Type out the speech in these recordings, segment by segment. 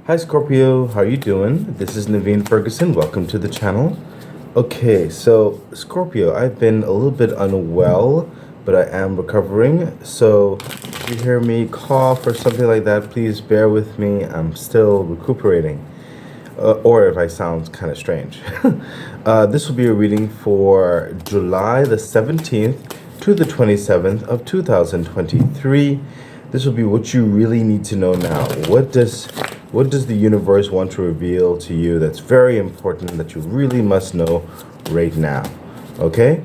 Hi Scorpio, how you doing? This is Naveen Ferguson. Welcome to the channel. Okay, so Scorpio, I've been a little bit unwell, but I am recovering. So if you hear me cough or something like that, please bear with me. I'm still recuperating. Or if I sound kind of strange. This will be a reading for July the 17th to the 27th of 2023. This will be what you really need to know now. What does the universe want to reveal to you that's very important that you really must know right now? Okay?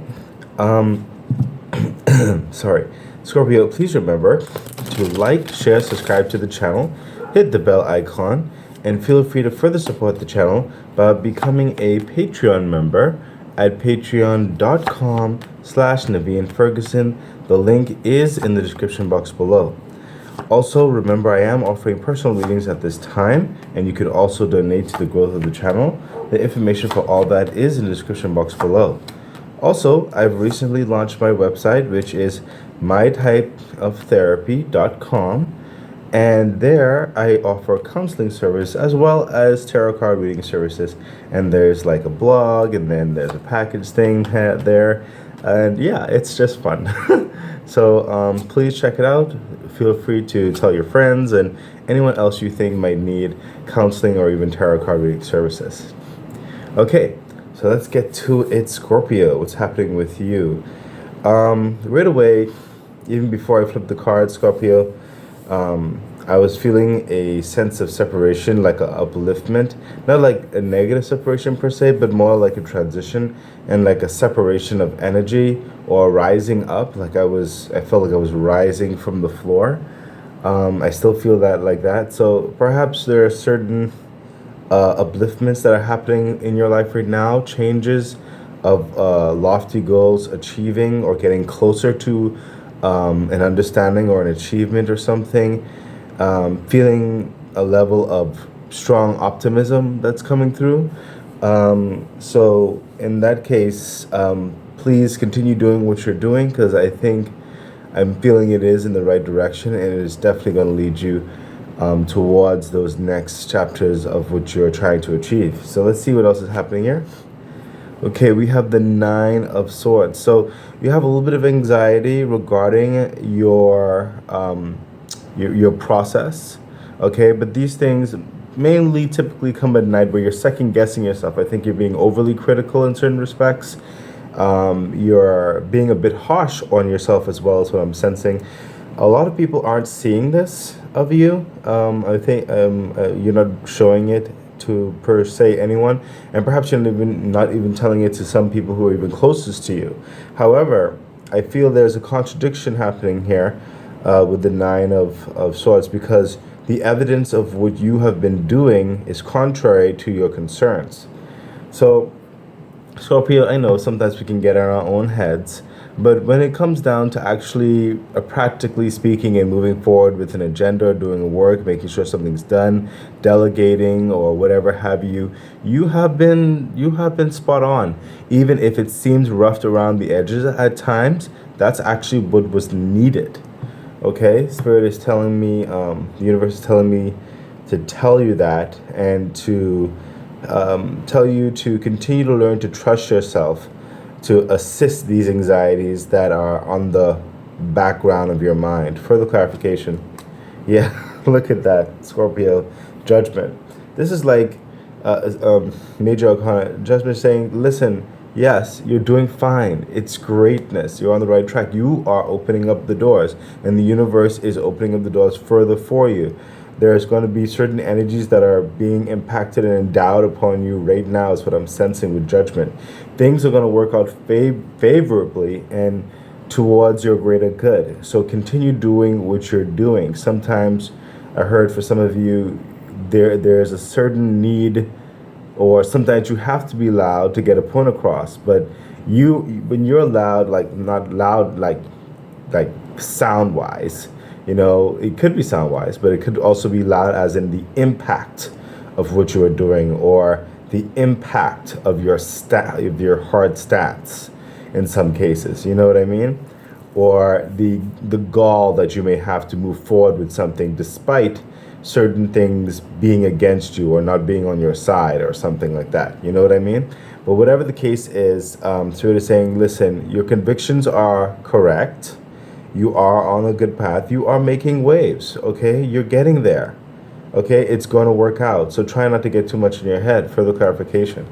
Sorry. Scorpio, please remember to like, share, subscribe to the channel, hit the bell icon, and feel free to further support the channel by becoming a Patreon member at patreon.com/Naveen Ferguson. The link is in the description box below. Also, remember I am offering personal readings at this time, and you could also donate to the growth of the channel. The information for all that is in the description box below. Also, I've recently launched my website, which is mytypeoftherapy.com, and there I offer counseling service as well as tarot card reading services. And there's like a blog, and then there's a package thing there, and yeah, it's just fun. So please check it out. Feel free to tell your friends and anyone else you think might need counseling or even tarot card reading services. Okay, so let's get to it, Scorpio. What's happening with you? Right away, even before I flip the card, Scorpio, I was feeling a sense of separation, like a upliftment, not like a negative separation per se, but more like a transition and like a separation of energy or rising up. I felt like I was rising from the floor. I still feel that like that. So perhaps there are certain upliftments that are happening in your life right now, changes of lofty goals, achieving or getting closer to an understanding or an achievement or something. Feeling a level of strong optimism that's coming through. So in that case, please continue doing what you're doing, because I think I'm feeling it is in the right direction, and it is definitely going to lead you towards those next chapters of what you're trying to achieve. So let's see what else is happening here. Okay, we have the Nine of Swords. So you have a little bit of anxiety regarding your process, okay? But these things mainly typically come at night, where you're second guessing yourself. I think you're being overly critical in certain respects. You're being a bit harsh on yourself as well, is what I'm sensing. A lot of people aren't seeing this of you. I think you're not showing it to per se anyone, and perhaps you're not even telling it to some people who are even closest to you. However, I feel there's a contradiction happening here with the Nine of Swords, because the evidence of what you have been doing is contrary to your concerns. So, Scorpio, I know sometimes we can get in our own heads, but when it comes down to actually practically speaking and moving forward with an agenda, doing work, making sure something's done, delegating or whatever have you, you have been spot on. Even if it seems roughed around the edges at times, that's actually what was needed. Okay, Spirit is telling me, the universe is telling me to tell you that, and to tell you to continue to learn to trust yourself, to assist these anxieties that are on the background of your mind. Further clarification. Yeah, look at that, Scorpio. Judgment. This is like major arcana. Judgment saying, listen, yes, you're doing fine. It's greatness. You're on the right track. You are opening up the doors, and the universe is opening up the doors further for you. There's going to be certain energies that are being impacted and endowed upon you right now, is what I'm sensing with Judgment. Things are going to work out favorably and towards your greater good. So continue doing what you're doing. Sometimes I heard for some of you, there's a certain need, or sometimes you have to be loud to get a point across. But when you're loud, like not loud like sound wise, it could be sound wise, but it could also be loud as in the impact of what you are doing, or the impact of your hard stats in some cases. You know what I mean? Or the gall that you may have to move forward with something despite certain things being against you or not being on your side or something like that. You know what I mean? But whatever the case is, Spirit is saying, listen, your convictions are correct. You are on a good path. You are making waves, okay? You're getting there, okay? It's going to work out. So try not to get too much in your head. Further clarification.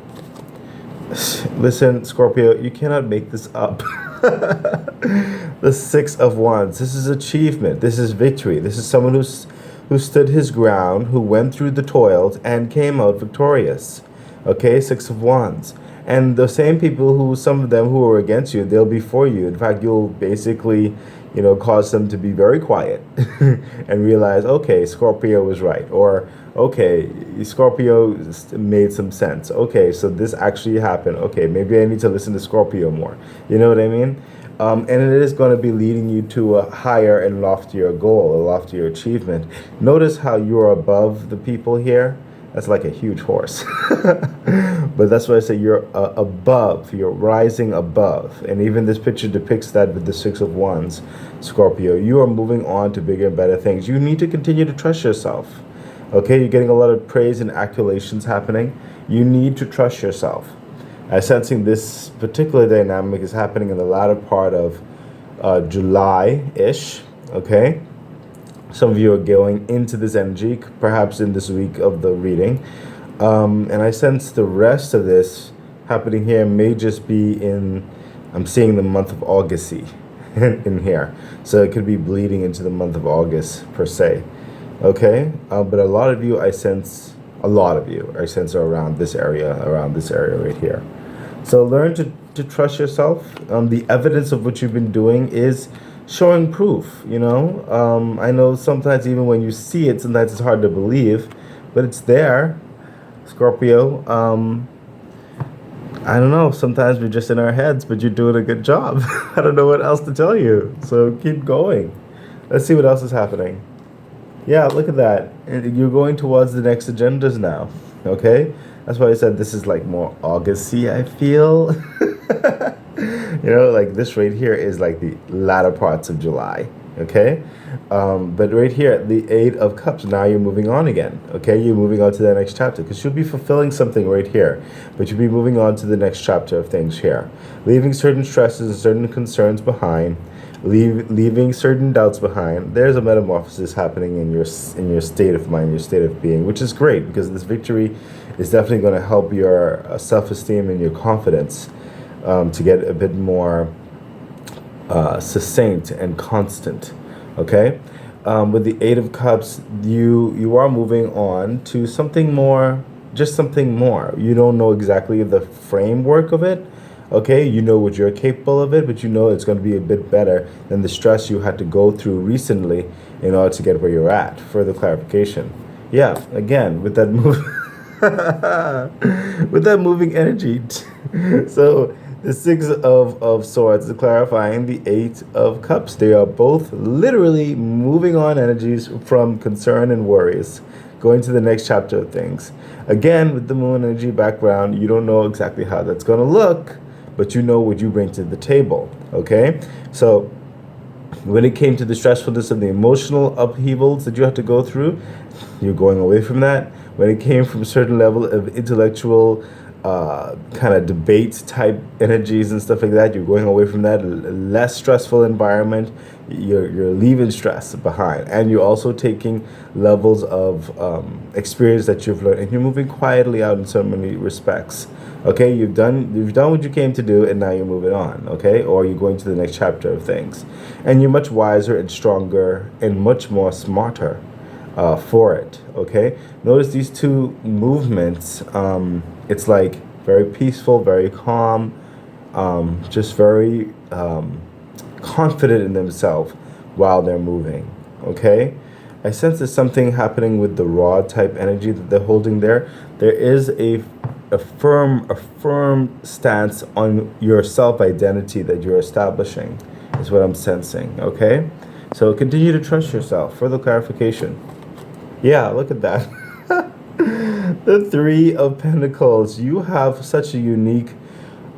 Listen, Scorpio, you cannot make this up. The Six of Wands. This is achievement. This is victory. This is someone who stood his ground, who went through the toils and came out victorious. Okay, Six of Wands. And the same people who, some of them who are against you, they'll be for you. In fact, you'll basically, cause them to be very quiet and realize, okay, Scorpio was right. Or, okay, Scorpio made some sense. Okay, so this actually happened. Okay, maybe I need to listen to Scorpio more. You know what I mean? And it is going to be leading you to a higher and loftier goal, a loftier achievement. Notice how you're above the people here. That's like a huge horse. But that's why I say you're above, you're rising above. And even this picture depicts that with the Six of Wands, Scorpio. You are moving on to bigger and better things. You need to continue to trust yourself. Okay, you're getting a lot of praise and accolations happening. You need to trust yourself. I'm sensing this particular dynamic is happening in the latter part of July-ish, okay? Some of you are going into this energy, perhaps in this week of the reading. And I sense the rest of this happening here may just be I'm seeing the month of August in here. So it could be bleeding into the month of August, per se. Okay? But a lot of you, I sense are around this area right here. So learn to trust yourself. The evidence of what you've been doing is showing proof, I know sometimes even when you see it, sometimes it's hard to believe, but it's there, Scorpio. I don't know, sometimes we're just in our heads, but you're doing a good job. I don't know what else to tell you, so keep going. Let's see what else is happening. Yeah, look at that. You're going towards the next agendas now, okay? That's why I said this is like more August-y, I feel. Like this right here is like the latter parts of July, okay? But right here, the Eight of Cups, now you're moving on again, okay? You're moving on to the next chapter because you'll be fulfilling something right here, but you'll be moving on to the next chapter of things here. Leaving certain stresses and certain concerns behind, leaving certain doubts behind. There's a metamorphosis happening in your state of mind, your state of being, which is great because this victory is definitely going to help your self-esteem and your confidence to get a bit more succinct and constant, okay? With the Eight of Cups, you are moving on to something more, just something more. You don't know exactly the framework of it, okay? You know what you're capable of it, but you know it's going to be a bit better than the stress you had to go through recently in order to get where you're at. Further clarification. Yeah, again, with that move, with that moving energy. So the Six of Swords is clarifying the Eight of Cups. They are both literally moving on energies from concern and worries, going to the next chapter of things. Again, with the moon energy background, you don't know exactly how that's going to look, but you know what you bring to the table, okay? So when it came to the stressfulness of the emotional upheavals that you had to go through, you're going away from that. When it came from a certain level of intellectual kind of debate type energies and stuff like that, you're going away from that. Less stressful environment, you're leaving stress behind, and you're also taking levels of experience that you've learned, and you're moving quietly out in so many respects. Okay, you've done what you came to do, and now you're moving on, okay? Or you're going to the next chapter of things, and you're much wiser and stronger and much more smarter for it, okay? Notice these two movements. It's like very peaceful, very calm, just very confident in themselves while they're moving, okay? I sense there's something happening with the raw type energy that they're holding there. There is a firm stance on your self-identity that you're establishing, is what I'm sensing, okay? So continue to trust yourself. Further clarification. Yeah, look at that. The Three of Pentacles. You have such a unique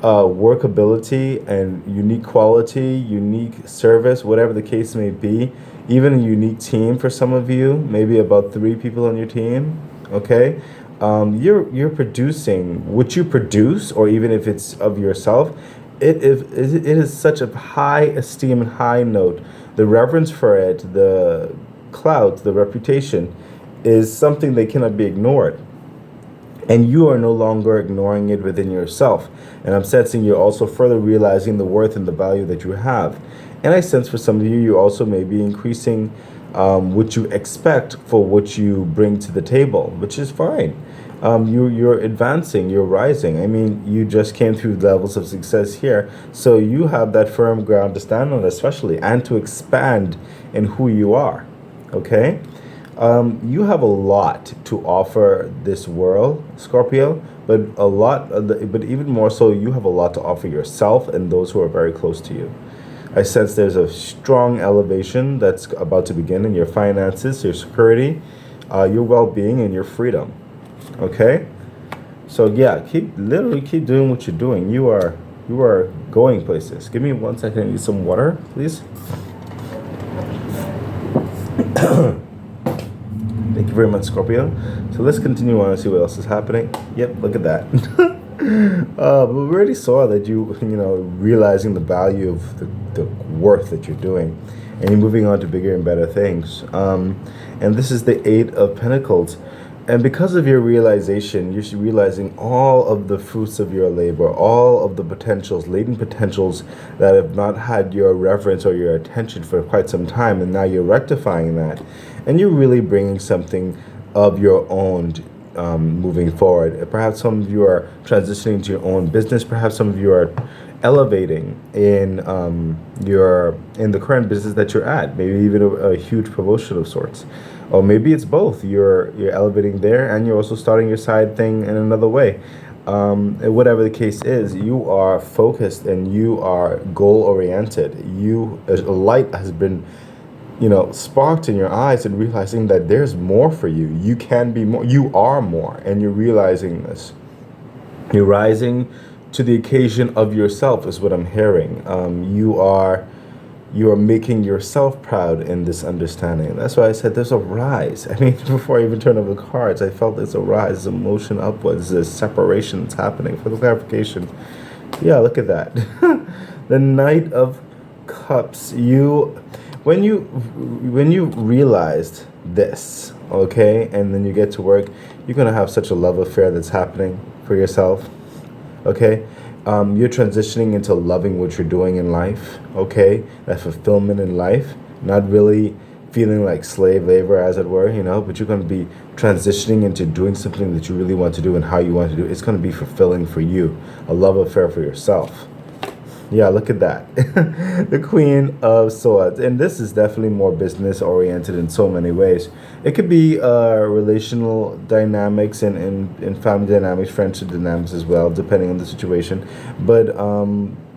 workability and unique quality, unique service, whatever the case may be, even a unique team for some of you, maybe about 3 people on your team. Okay, you're producing what you produce, or even if it's of yourself, it is such a high esteem and high note. The reverence for it, the clout, the reputation, is something that cannot be ignored, and you are no longer ignoring it within yourself. And I'm sensing you're also further realizing the worth and the value that you have. And I sense for some of you, you also may be increasing what you expect for what you bring to the table, which is fine. You're advancing, you're rising. I mean, you just came through levels of success here, so you have that firm ground to stand on, especially, and to expand in who you are. Okay. You have a lot to offer this world, Scorpio, but but even more so, you have a lot to offer yourself and those who are very close to you. I sense there's a strong elevation that's about to begin in your finances, your security, your well-being, and your freedom. Okay, so yeah, literally keep doing what you're doing. You are going places. Give me 1 second. I need some water, please. Thank you very much, Scorpio. So let's continue on and see what else is happening. Yep, look at that. But we already saw that realizing the value of the worth that you're doing, and you're moving on to bigger and better things. And this is the 8 of Pentacles. And because of your realization, you're realizing all of the fruits of your labor, all of the potentials, latent potentials that have not had your reverence or your attention for quite some time. And now you're rectifying that. And you're really bringing something of your own moving forward. Perhaps some of you are transitioning to your own business. Perhaps some of you are elevating in the current business that you're at. Maybe even a huge promotion of sorts. Or maybe it's both. You're elevating there, and you're also starting your side thing in another way. Whatever the case is, you are focused and you are goal oriented. A light has been, sparked in your eyes, and realizing that there's more for you. You can be more. You are more, and you're realizing this. You're rising to the occasion of yourself, is what I'm hearing. You are making yourself proud in this understanding. That's why I said there's a rise. I mean, before I even turned over the cards, I felt there's a rise, a motion upwards, there's separation that's happening. For the clarification, yeah, look at that. The Knight of Cups. When you realized this, okay, and then you get to work, you're gonna have such a love affair that's happening for yourself, okay. You're transitioning into loving what you're doing in life, okay? That fulfillment in life, not really feeling like slave labor, as it were, but you're going to be transitioning into doing something that you really want to do and how you want to do it. It's going to be fulfilling for you, a love affair for yourself. Yeah, look at that. The Queen of Swords. And this is definitely more business oriented in so many ways. It could be relational dynamics and family dynamics, friendship dynamics as well, depending on the situation. But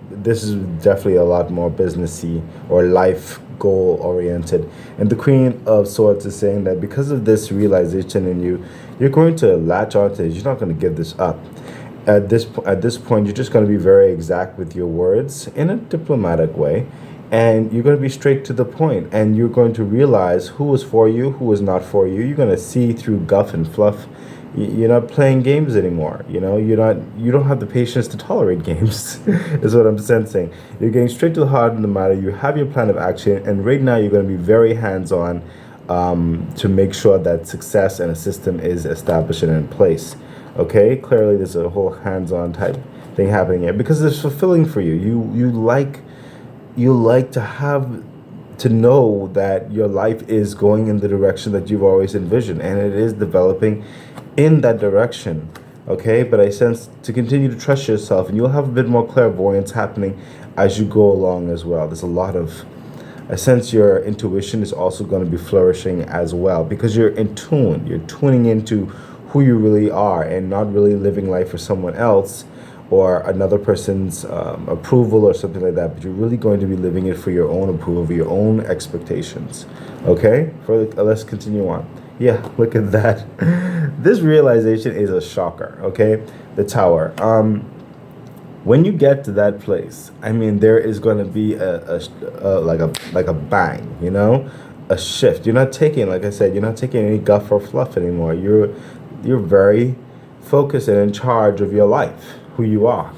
this is definitely a lot more businessy or life goal oriented. And the Queen of Swords is saying that because of this realization in you, you're going to latch onto it. You're not going to give this up. At this point, you're just going to be very exact with your words in a diplomatic way, and you're going to be straight to the point, and you're going to realize who is for you, who is not for you. You're going to see through guff and fluff. You're not playing games anymore. You don't have the patience to tolerate games, is what I'm sensing. You're getting straight to the heart of the matter. You have your plan of action, and right now you're going to be very hands-on to make sure that success and a system is established and in place. Okay, clearly there's a whole hands-on type thing happening here because it's fulfilling for you. You like to know that your life is going in the direction that you've always envisioned, and it is developing in that direction. Okay, but I sense to continue to trust yourself, and you'll have a bit more clairvoyance happening as you go along as well. I sense your intuition is also going to be flourishing as well because you're in tune. You're tuning into who you really are and not really living life for someone else or another person's approval or something like that, but you're really going to be living it for your own approval, your own expectations. Okay, let's continue on. Yeah, look at that. This realization is a shocker. Okay, the Tower. When you get to that place, I mean, there is going to be like a bang, a shift. You're not taking, like I said, you're not taking any guff or fluff anymore. You're very focused and in charge of your life, who you are.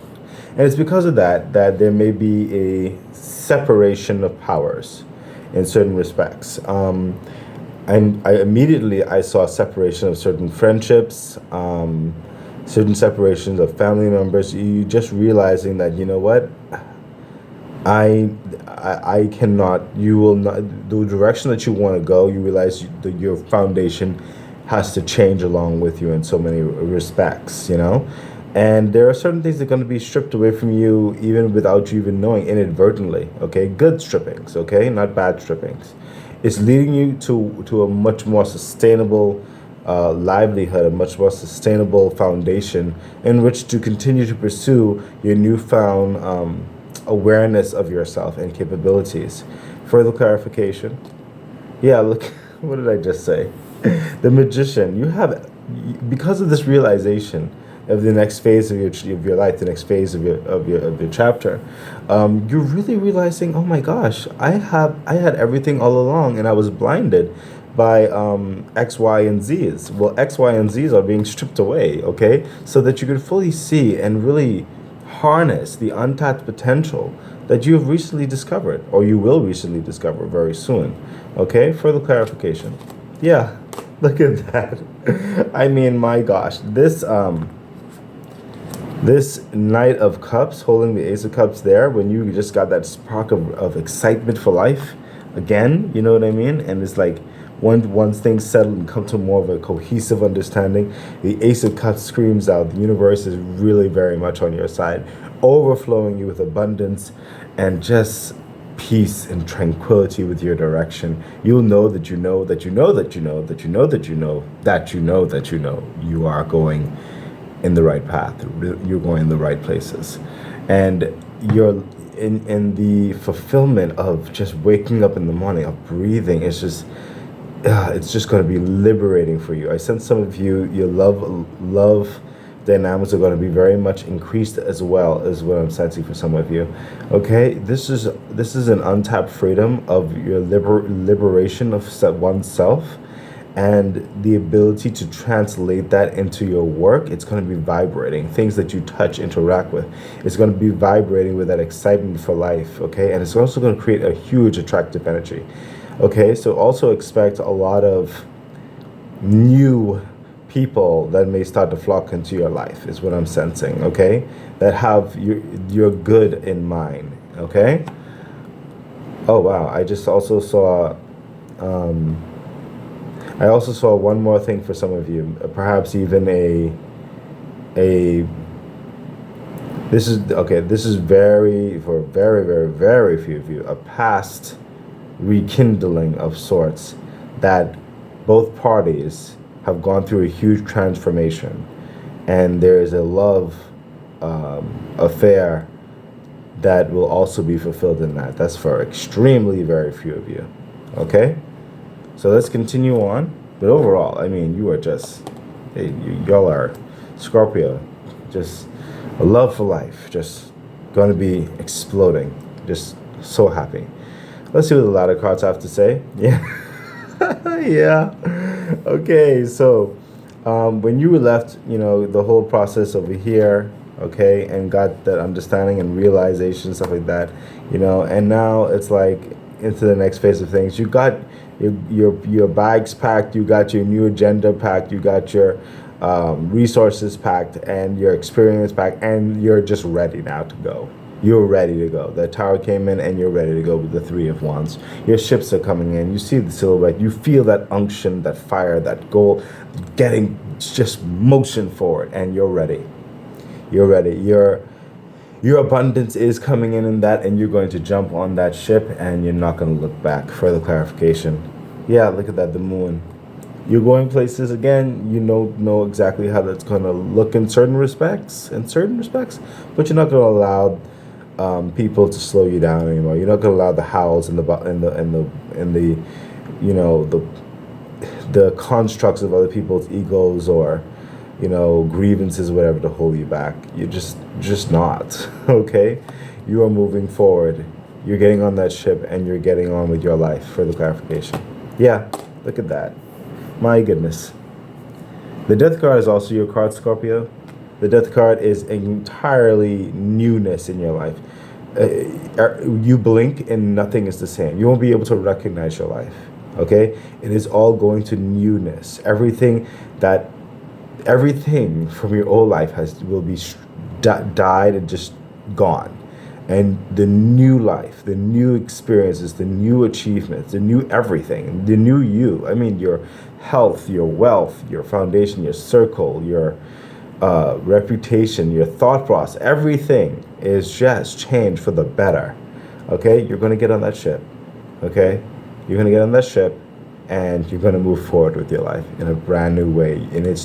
And it's because of that that there may be a separation of powers in certain respects. And I saw a separation of certain friendships, certain separations of family members. You just realizing that, you know what, I cannot. You will not. The direction that you want to go. You realize that your foundation has to change along with you in so many respects. You know, and there are certain things that are going to be stripped away from you even without you even knowing, inadvertently. Okay, good strippings. Okay, not bad strippings. It's leading you to a much more sustainable livelihood, a much more sustainable foundation in which to continue to pursue your newfound awareness of yourself and capabilities. Further clarification. Yeah, look, what did I just say? The magician, you have, because of this realization of the next phase of your life, the next phase of your chapter, you're really realizing, oh my gosh, I had everything all along, and I was blinded by X, Y, and Z's. Well, X, Y, and Z's are being stripped away, okay, so that you can fully see and really harness the untapped potential that you have recently discovered, or you will recently discover very soon. Okay, further clarification. Yeah, look at that. I mean, my gosh, this Knight of Cups holding the Ace of Cups there, when you just got that spark of excitement for life again, you know what I mean? And it's like, once things settle and come to more of a cohesive understanding, the Ace of Cups screams out, the universe is really very much on your side, overflowing you with abundance and just peace and tranquility with your direction. You'll know that you know that you know that you know that you know that you know that you know that you know you are going in the right path. You're going in the right places. And you're in the fulfillment of just waking up in the morning, of breathing. It's just going to be liberating for you. I sense some of you, your love dynamics are going to be very much increased as well, as what I'm sensing for some of you. Okay, this is an untapped freedom of your liberation of oneself, and the ability to translate that into your work. It's going to be vibrating. Things that you touch, interact with, it's going to be vibrating with that excitement for life. Okay, and it's also going to create a huge attractive energy. Okay, so also expect a lot of new people that may start to flock into your life, is what I'm sensing, okay? That have your good in mind, okay? Oh, wow, I just also saw, one more thing for some of you, perhaps even this is for very, very, very few of you, a past rekindling of sorts, that both parties have gone through a huge transformation, and there is a love affair that will also be fulfilled in that. That's for extremely very few of you. Okay, so let's continue on. But overall, I mean, you are just, y'all are Scorpio, just a love for life, just going to be exploding, just so happy. Let's see what the ladder cards have to say. Yeah. Yeah. Okay, so when you were left, the whole process over here, okay, and got that understanding and realization, stuff like that, and now it's like into the next phase of things. You got your bags packed, you got your new agenda packed, you got your resources packed, and your experience packed, and you're just ready now to go. You're ready to go. That tower came in and you're ready to go with the Three of Wands. Your ships are coming in. You see the silhouette. You feel that unction, that fire, that goal getting just motion forward, and you're ready. You're ready. Your abundance is coming in that, and you're going to jump on that ship, and you're not going to look back. Further clarification. Yeah, look at that, the moon. You're going places again. You know exactly how that's going to look in certain respects, but you're not going to allow people to slow you down anymore. You're not going to allow the howls and the constructs of other people's egos or grievances or whatever to hold you back. You're just not. Okay, you are moving forward. You're getting on that ship and you're getting on with your life. Further clarification. Yeah, look at that. My goodness. The death card is also your card, Scorpio. The death card is entirely newness in your life. You blink and nothing is the same. You won't be able to recognize your life. Okay? It is all going to newness. Everything from your old life will be died and just gone. And the new life, the new experiences, the new achievements, the new everything, the new you. I mean, your health, your wealth, your foundation, your circle, your reputation, your thought process, everything is just changed for the better. Okay? You're going to get on that ship. Okay? You're going to get on that ship and you're going to move forward with your life in a brand new way. And it's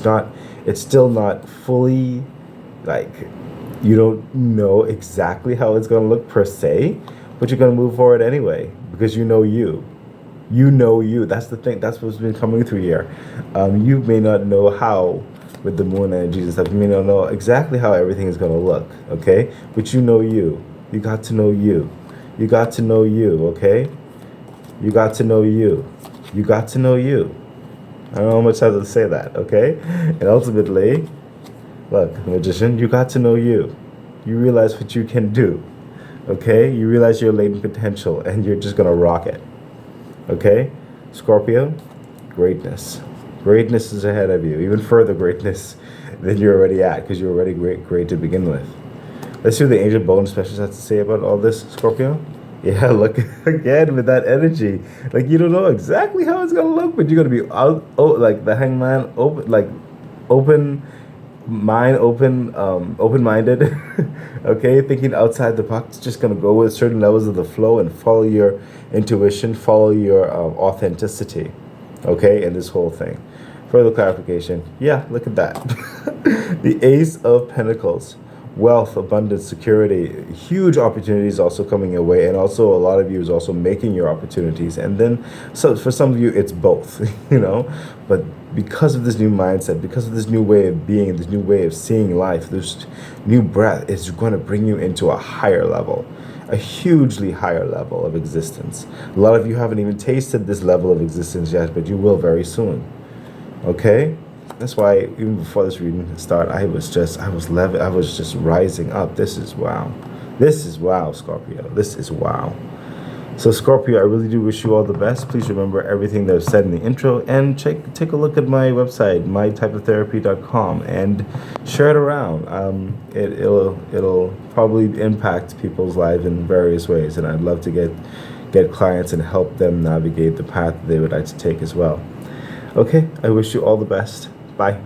still not fully like, you don't know exactly how it's going to look per se, but you're going to move forward anyway because you know you. You know you. That's the thing. That's what's been coming through here. You may not know how with the moon energies and stuff. You may not know exactly how everything is going to look, okay? But you know you. You got to know you. You got to know you, okay? You got to know you. You got to know you. I don't know how much I have to say that, okay? And ultimately, look, magician, you got to know you. You realize what you can do, okay? You realize your latent potential and you're just gonna rock it, okay? Scorpio, greatness. Greatness is ahead of you, even further greatness than you're already at because you're already great to begin with. Let's see what the angel bone specialist has to say about all this, Scorpio. Yeah, look again with that energy. Like you don't know exactly how it's gonna look, but you're gonna be out, like the hangman, open open-minded. Okay, thinking outside the box. Just gonna go with certain levels of the flow and follow your intuition, follow your authenticity. Okay, in this whole thing. Further clarification. Yeah, look at that. The Ace of Pentacles. Wealth, abundance, security, huge opportunities also coming your way, and also a lot of you is also making your opportunities. And then, so for some of you, it's both, you know. But because of this new mindset, because of this new way of being, this new way of seeing life, this new breath is going to bring you into a higher level, a hugely higher level of existence. A lot of you haven't even tasted this level of existence yet, but you will very soon. Okay. That's why even before this reading started, I was just rising up. This is wow. This is wow, Scorpio. This is wow. So Scorpio, I really do wish you all the best. Please remember everything that I've said in the intro and take a look at my website, mytypeoftherapy.com, and share it around. It'll probably impact people's lives in various ways, and I'd love to get clients and help them navigate the path they would like to take as well. Okay, I wish you all the best. Bye.